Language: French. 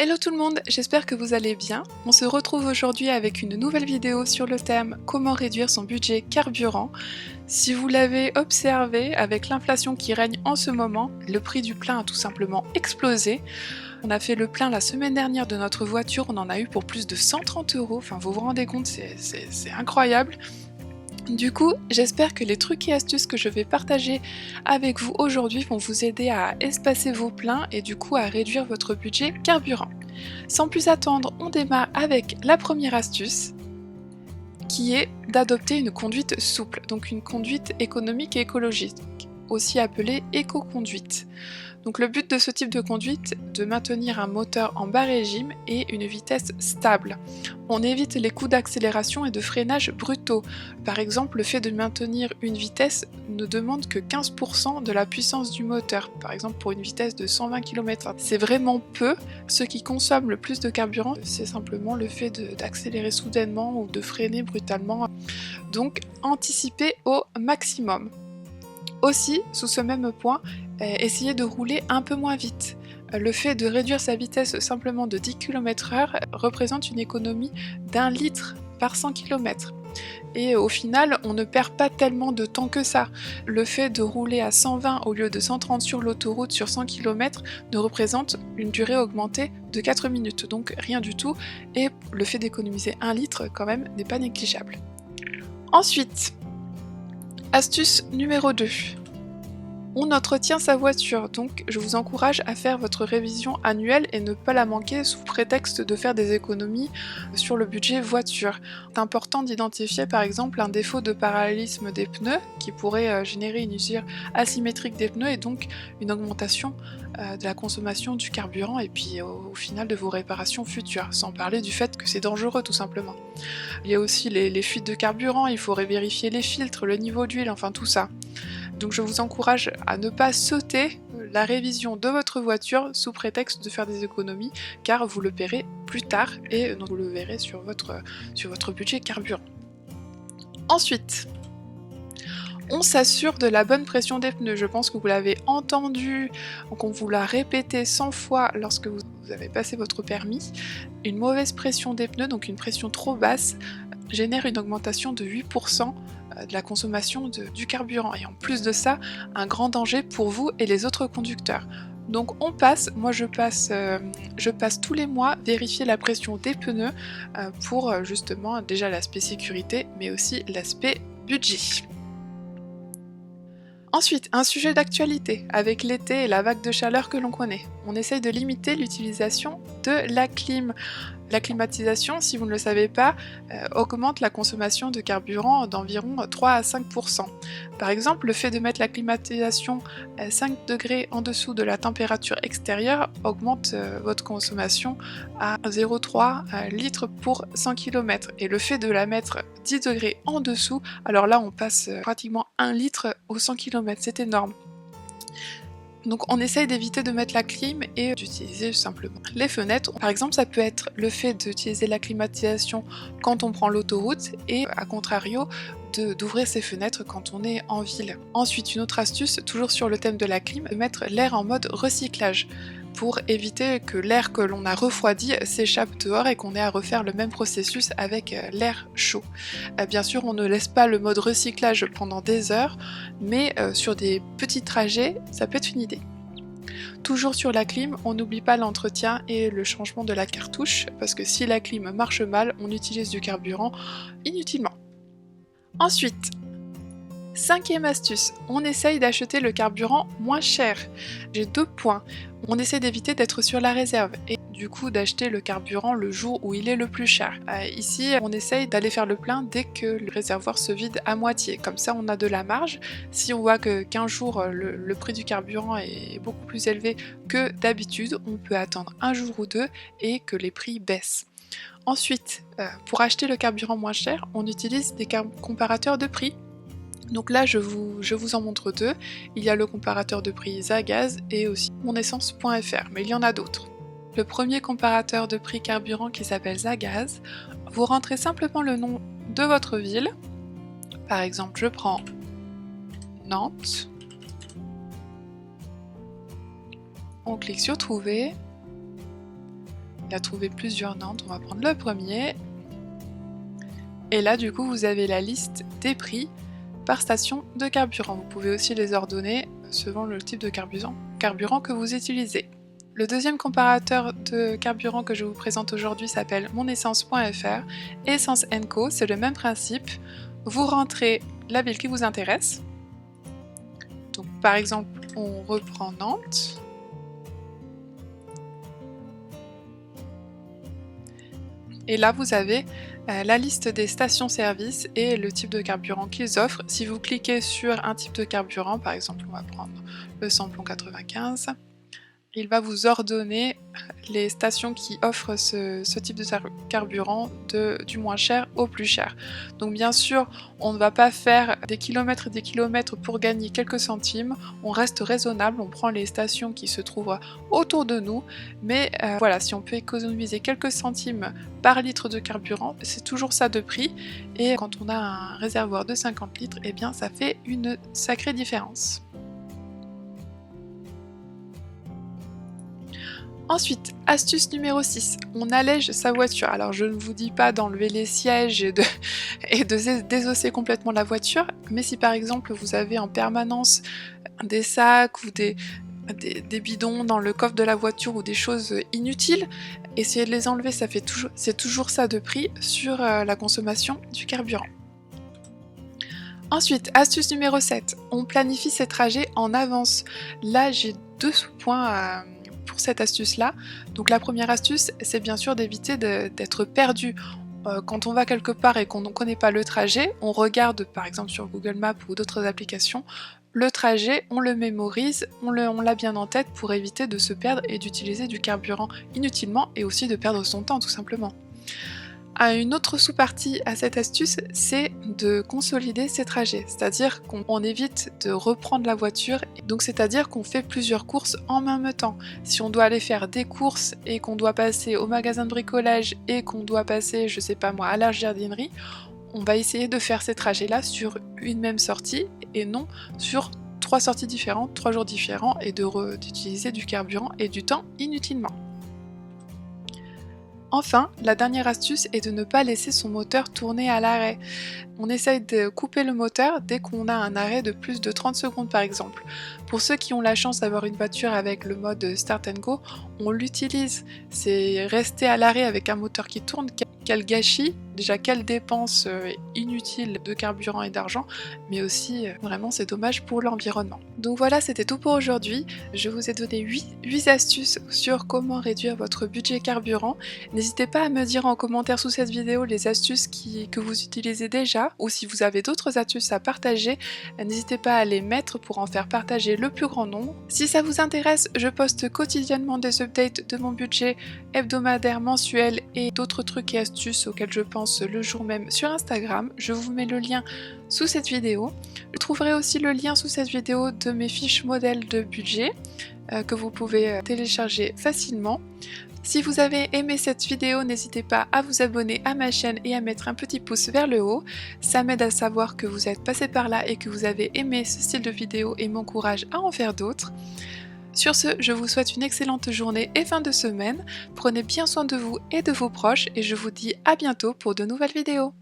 Hello tout le monde, j'espère que vous allez bien. On se retrouve aujourd'hui avec une nouvelle vidéo sur le thème comment réduire son budget carburant. Si vous l'avez observé, avec l'inflation qui règne en ce moment, le prix du plein a tout simplement explosé. On a fait le plein la semaine dernière de notre voiture, on en a eu pour plus de 130 €, enfin vous vous rendez compte, c'est incroyable. Du coup, j'espère que les trucs et astuces que je vais partager avec vous aujourd'hui vont vous aider à espacer vos pleins et du coup à réduire votre budget carburant. Sans plus attendre, on démarre avec la première astuce qui est d'adopter une conduite souple, donc une conduite économique et écologique, aussi appelée éco-conduite. Donc le but de ce type de conduite, de maintenir un moteur en bas régime et une vitesse stable. On évite les coups d'accélération et de freinage brutaux. Par exemple, le fait de maintenir une vitesse ne demande que 15% de la puissance du moteur, par exemple pour une vitesse de 120 km/h. C'est vraiment peu. Ce qui consomme le plus de carburant, c'est simplement le fait d'accélérer soudainement ou de freiner brutalement. Donc anticipez au maximum. Aussi, sous ce même point, essayez de rouler un peu moins vite. Le fait de réduire sa vitesse simplement de 10 km/h représente une économie d'1 litre par 100 km. Et au final, on ne perd pas tellement de temps que ça. Le fait de rouler à 120 au lieu de 130 sur l'autoroute sur 100 km ne représente une durée augmentée de 4 minutes, donc rien du tout. Et le fait d'économiser 1 litre quand même n'est pas négligeable. Ensuite, astuce numéro 2. On entretient sa voiture, donc je vous encourage à faire votre révision annuelle et ne pas la manquer sous prétexte de faire des économies sur le budget voiture. C'est important d'identifier par exemple un défaut de parallélisme des pneus qui pourrait générer une usure asymétrique des pneus et donc une augmentation de la consommation du carburant et puis au final de vos réparations futures, sans parler du fait que c'est dangereux tout simplement. Il y a aussi les fuites de carburant, il faut vérifier les filtres, le niveau d'huile, enfin tout ça. Donc je vous encourage à ne pas sauter la révision de votre voiture sous prétexte de faire des économies, car vous le paierez plus tard et vous le verrez sur votre budget carburant. Ensuite, on s'assure de la bonne pression des pneus. Je pense que vous l'avez entendu, qu'on vous l'a répété 100 fois lorsque vous avez passé votre permis. Une mauvaise pression des pneus, donc une pression trop basse, génère une augmentation de 8% de la consommation du carburant. Et en plus de ça, un grand danger pour vous et les autres conducteurs. Donc moi je passe tous les mois vérifier la pression des pneus pour justement déjà l'aspect sécurité, mais aussi l'aspect budget. Ensuite, un sujet d'actualité, avec l'été et la vague de chaleur que l'on connaît. On essaye de limiter l'utilisation de la clim. La climatisation, si vous ne le savez pas, augmente la consommation de carburant d'environ 3 à 5%. Par exemple, le fait de mettre la climatisation 5 degrés en dessous de la température extérieure augmente votre consommation à 0,3 litres pour 100 km. Et le fait de la mettre 10 degrés en dessous, alors là on passe pratiquement 1 litre aux 100 km, c'est énorme. Donc on essaye d'éviter de mettre la clim et d'utiliser simplement les fenêtres. Par exemple, ça peut être le fait d'utiliser la climatisation quand on prend l'autoroute et à contrario d'ouvrir ses fenêtres quand on est en ville. Ensuite, une autre astuce, toujours sur le thème de la clim, de mettre l'air en mode recyclage pour éviter que l'air que l'on a refroidi s'échappe dehors et qu'on ait à refaire le même processus avec l'air chaud. Bien sûr, on ne laisse pas le mode recyclage pendant des heures, mais sur des petits trajets, ça peut être une idée. Toujours sur la clim, on n'oublie pas l'entretien et le changement de la cartouche, parce que si la clim marche mal, on utilise du carburant inutilement. Ensuite, 5e astuce, on essaye d'acheter le carburant moins cher. J'ai 2 points. On essaie d'éviter d'être sur la réserve et du coup d'acheter le carburant le jour où il est le plus cher. Ici, on essaye d'aller faire le plein dès que le réservoir se vide à moitié. Comme ça, on a de la marge. Si on voit qu'un jour, le prix du carburant est beaucoup plus élevé que d'habitude, on peut attendre un jour ou deux et que les prix baissent. Ensuite, pour acheter le carburant moins cher, on utilise des comparateurs de prix. Donc là, je vous en montre 2. Il y a le comparateur de prix Zagaz et aussi monessence.fr, mais il y en a d'autres. Le premier comparateur de prix carburant qui s'appelle Zagaz, vous rentrez simplement le nom de votre ville. Par exemple, je prends Nantes. On clique sur Trouver. Il a trouvé plusieurs Nantes, on va prendre le premier. Et là du coup vous avez la liste des prix par station de carburant. Vous pouvez aussi les ordonner selon le type de carburant que vous utilisez. Le deuxième comparateur de carburant que je vous présente aujourd'hui s'appelle monessence.fr. Essence & Co, c'est le même principe. Vous rentrez la ville qui vous intéresse. Donc par exemple, on reprend Nantes. Et là, vous avez la liste des stations-service et le type de carburant qu'ils offrent. Si vous cliquez sur un type de carburant, par exemple, on va prendre le samplon 95, il va vous ordonner les stations qui offrent ce type de carburant du moins cher au plus cher. Donc bien sûr, on ne va pas faire des kilomètres et des kilomètres pour gagner quelques centimes, on reste raisonnable, on prend les stations qui se trouvent autour de nous, mais voilà, si on peut économiser quelques centimes par litre de carburant, c'est toujours ça de prix, et quand on a un réservoir de 50 litres, eh bien ça fait une sacrée différence. Ensuite, astuce numéro 6, on allège sa voiture. Alors je ne vous dis pas d'enlever les sièges et de désosser complètement la voiture, mais si par exemple vous avez en permanence des sacs ou des bidons dans le coffre de la voiture ou des choses inutiles, essayez de les enlever, c'est toujours ça de prix sur la consommation du carburant. Ensuite, astuce numéro 7, on planifie ses trajets en avance. Là j'ai 2 sous-points pour cette astuce-là. Donc la première astuce, c'est bien sûr d'éviter d'être perdu. Quand on va quelque part et qu'on ne connaît pas le trajet, on regarde par exemple sur Google Maps ou d'autres applications, le trajet, on le mémorise, on l'a bien en tête pour éviter de se perdre et d'utiliser du carburant inutilement et aussi de perdre son temps tout simplement. Une autre sous-partie à cette astuce, c'est de consolider ses trajets, c'est-à-dire qu'on évite de reprendre la voiture, donc c'est-à-dire qu'on fait plusieurs courses en même temps. Si on doit aller faire des courses et qu'on doit passer au magasin de bricolage et qu'on doit passer, je sais pas moi, à la jardinerie, on va essayer de faire ces trajets-là sur une même sortie et non sur 3 sorties différentes, 3 jours différents et d'utiliser du carburant et du temps inutilement. Enfin, la dernière astuce est de ne pas laisser son moteur tourner à l'arrêt. On essaye de couper le moteur dès qu'on a un arrêt de plus de 30 secondes par exemple. Pour ceux qui ont la chance d'avoir une voiture avec le mode Start and Go, on l'utilise. C'est rester à l'arrêt avec un moteur qui tourne, quel gâchis, déjà quelle dépense inutile de carburant et d'argent, mais aussi vraiment c'est dommage pour l'environnement. Donc voilà, c'était tout pour aujourd'hui. Je vous ai donné 8 astuces sur comment réduire votre budget carburant. N'hésitez pas à me dire en commentaire sous cette vidéo les astuces que vous utilisez déjà, ou si vous avez d'autres astuces à partager, n'hésitez pas à les mettre pour en faire partager le plus grand nombre. Si ça vous intéresse, je poste quotidiennement des updates de mon budget hebdomadaire, mensuel et d'autres trucs et astuces auxquels je pense le jour même sur Instagram. Je vous mets le lien sous cette vidéo. Je trouverai aussi le lien sous cette vidéo de mes fiches modèles de budget que vous pouvez télécharger facilement. Si vous avez aimé cette vidéo, n'hésitez pas à vous abonner à ma chaîne et à mettre un petit pouce vers le haut. Ça m'aide à savoir que vous êtes passé par là et que vous avez aimé ce style de vidéo et m'encourage à en faire d'autres. Sur ce, je vous souhaite une excellente journée et fin de semaine. Prenez bien soin de vous et de vos proches et je vous dis à bientôt pour de nouvelles vidéos.